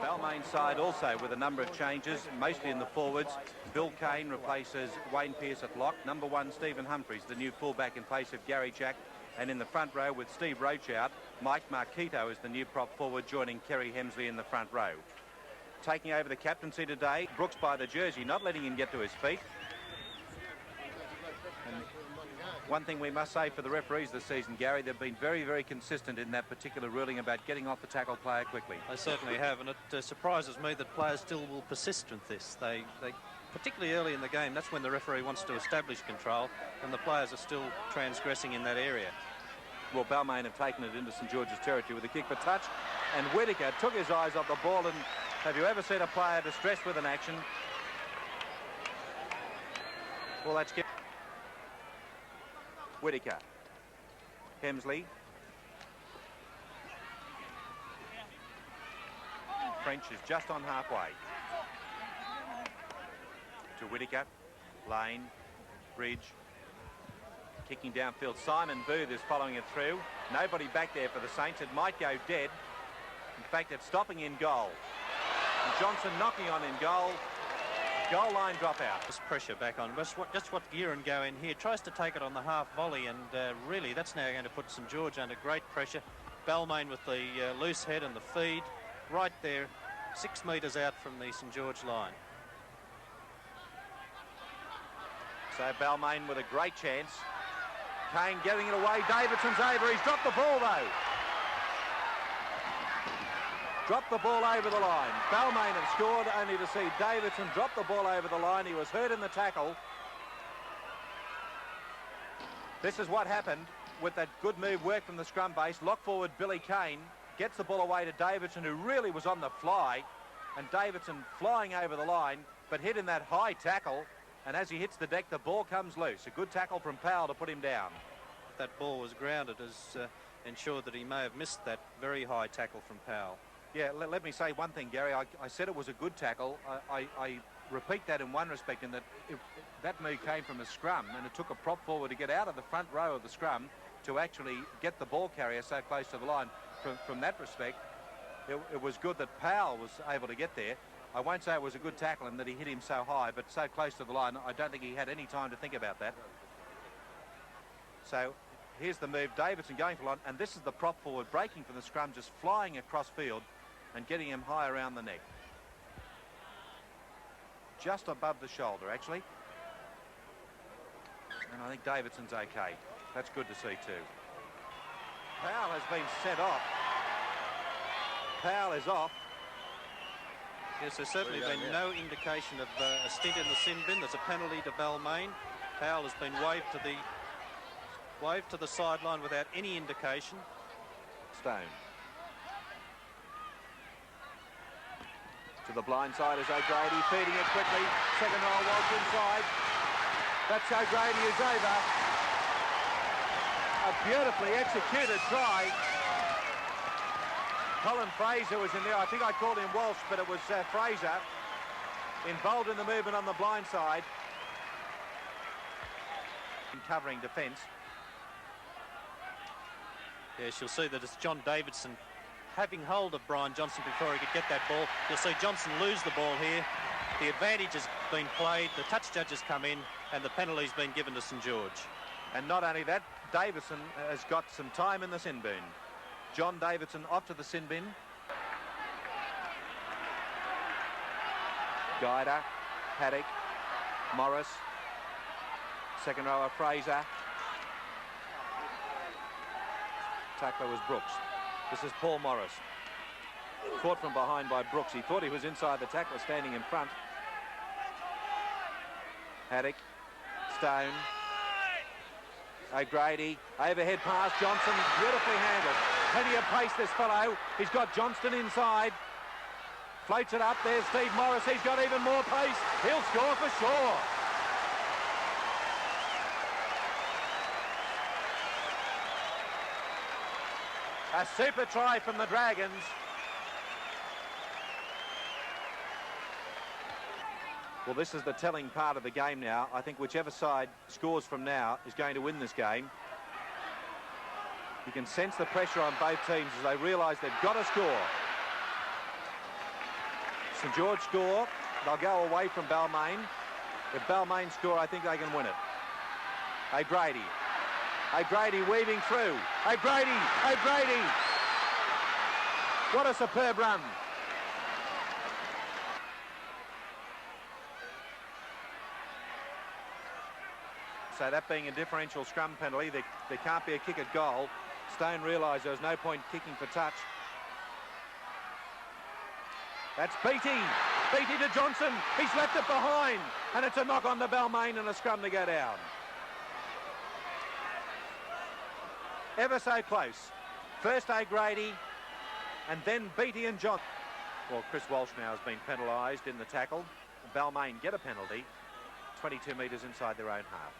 Balmain side also with a number of changes, mostly in the forwards. Bill Kane replaces Wayne Pearce at lock. Number 1, Stephen Humphries, the new fullback in place of Gary Jack. And in the front row with Steve Roach out, Mike Marquito is the new prop forward, joining Kerry Hemsley in the front row. Taking over the captaincy today, Brooks by the jersey, not letting him get to his feet. And one thing we must say for the referees this season, Gary, they've been very, very consistent in that particular ruling about getting off the tackle player quickly. They certainly have, and it surprises me that players still will persist with this. They particularly early in the game, that's when the referee wants to establish control, and the players are still transgressing in that area. Well, Balmain have taken it into St George's territory with a kick for touch, and Whittaker took his eyes off the ball. And have you ever seen a player distressed with an action? Well, that's Whittaker. Hemsley. French is just on halfway. To Whittaker. Lane. Bridge. Kicking downfield. Simon Booth is following it through. Nobody back there for the Saints. It might go dead. In fact, it's stopping in goal. And Johnson knocking on in goal. Goal line dropout. Just pressure back on. Just what Gearin go in here. Tries to take it on the half volley, and really that's now going to put St George under great pressure. Balmain with the loose head and the feed right there, 6 metres out from the St George line. So Balmain with a great chance. Kane getting it away. Davidson's over. He's dropped the ball though. Dropped the ball over the line. Balmain have scored, only to see Davidson drop the ball over the line. He was hurt in the tackle. This is what happened with that good move work from the scrum base. Lock forward Billy Kane gets the ball away to Davidson, who really was on the fly. And Davidson flying over the line, but hit in that high tackle. And as he hits the deck, the ball comes loose. A good tackle from Powell to put him down. That ball was grounded has ensured that he may have missed that very high tackle from Powell. Yeah, let me say one thing, Gary. I said it was a good tackle. I repeat that in one respect, in that that move came from a scrum, and it took a prop forward to get out of the front row of the scrum to actually get the ball carrier so close to the line. From that respect, it was good that Powell was able to get there. I won't say it was a good tackle and that he hit him so high, but so close to the line, I don't think he had any time to think about that. So here's the move, Davidson going for line, and this is the prop forward breaking from the scrum, just flying across field and getting him high around the neck. Just above the shoulder, actually. And I think Davidson's okay. That's good to see too. Powell has been sent off. Powell is off. Yes, there's certainly been no indication of a stint in the sin bin. There's a penalty to Balmain. Powell has been waved to the sideline without any indication. Stone. To the blind side is O'Grady, feeding it quickly. Second roll, Walsh inside. That's O'Grady is over. A beautifully executed try. Colin Fraser was in there. I think I called him Walsh, but it was Fraser involved in the movement on the blind side. Covering defence. Yes, you'll see that it's John Davidson having hold of Brian Johnson before he could get that ball. You'll see Johnson lose the ball here. The advantage has been played, the touch judges come in, and the penalty's been given to St George. And not only that, Davison has got some time in the sin bin. John Davidson off to the sin bin. Guider, Paddock, Morris, second rower Fraser. Tackler was Brooks. This is Paul Morris. Caught from behind by Brooks. He thought he was inside the tackler standing in front. Paddock, Stone, O'Grady, overhead pass, Johnson, beautifully handled. Plenty of pace, this fellow. He's got Johnston inside. Floats it up. There's Steve Morris. He's got even more pace. He'll score for sure. A super try from the Dragons. Well, this is the telling part of the game now. I think whichever side scores from now is going to win this game. You can sense the pressure on both teams as they realise they've got to score. St George score, they'll go away from Balmain. If Balmain score, I think they can win it. O'Grady. O'Grady weaving through. O'Grady! O'Grady! What a superb run. So that being a differential scrum penalty, there can't be a kick at goal. Stone realised there was no point kicking for touch. That's Beattie. Beattie to Johnson. He's left it behind. And it's a knock on the Balmain and a scrum to go down. Ever so close. First O'Grady and then Beattie and Johnson. Well, Chris Walsh now has been penalised in the tackle. Balmain get a penalty. 22 metres inside their own half.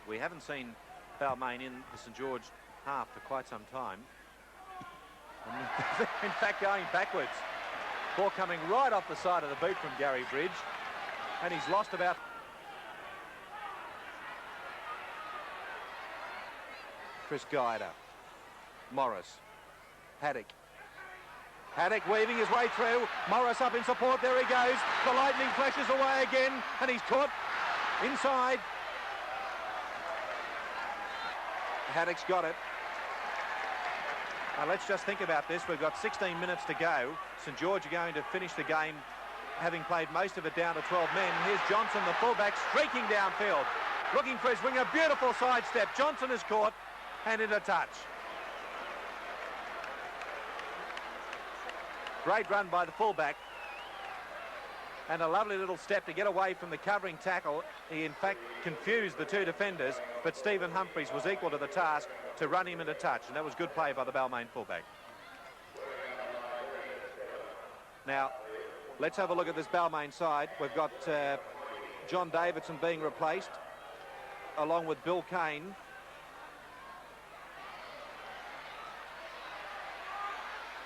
We haven't seen Balmain in the St George half for quite some time. In fact, going backwards. Ball coming right off the side of the boot from Gary Bridge. And he's lost about... Chris Guider. Morris. Haddock. Haddock weaving his way through. Morris up in support. There he goes. The lightning flashes away again. And he's caught inside. Haddock's got it. Now let's just think about this. We've got 16 minutes to go. St George are going to finish the game having played most of it down to 12 men. Here's Johnson, the fullback, streaking downfield, looking for his wing. A beautiful sidestep. Johnson is caught and in a touch. Great run by the fullback. And a lovely little step to get away from the covering tackle. He, in fact, confused the two defenders, but Stephen Humphries was equal to the task to run him into touch, and that was good play by the Balmain fullback. Now, let's have a look at this Balmain side. We've got John Davidson being replaced, along with Bill Kane.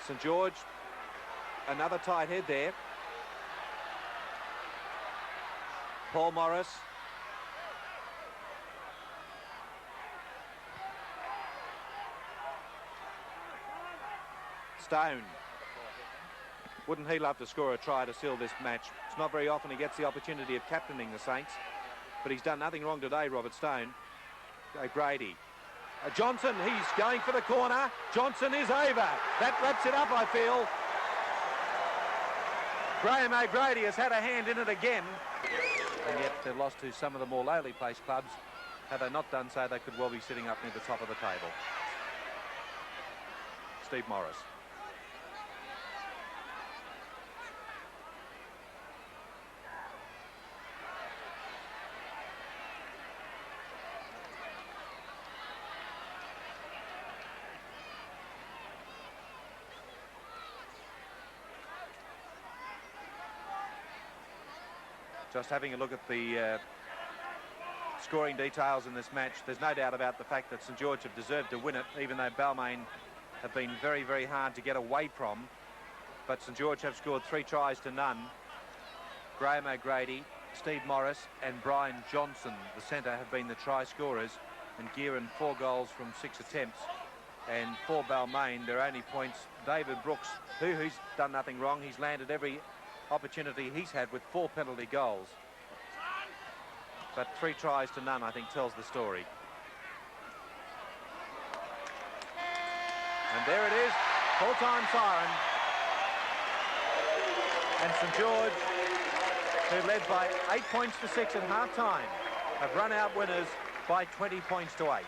St George, another tight head there. Paul Morris. Stone. Wouldn't he love to score a try to seal this match? It's not very often he gets the opportunity of captaining the Saints, but he's done nothing wrong today, Robert Stone. O'Grady. Johnson, he's going for the corner. Johnson is over. That wraps it up, I feel. Graham O'Grady has had a hand in it again. And yet they've lost to some of the more lowly placed clubs. Had they not done so, they could well be sitting up near the top of the table. Steve Morris. Just having a look at the scoring details in this match, there's no doubt about the fact that St George have deserved to win it, even though Balmain have been very, very hard to get away from. But St George have scored 3 tries to none. Graham O'Grady, Steve Morris and Brian Johnson, the centre, have been the try scorers, and Gearan 4 goals from 6 attempts. And for Balmain, their only points, David Brooks, who's done nothing wrong. He's landed every opportunity he's had with 4 penalty goals. But 3 tries to none, I think, tells the story. And there it is, full-time siren. And St George, who led by 8 points to 6 at half-time, have run out winners by 20 points to 8.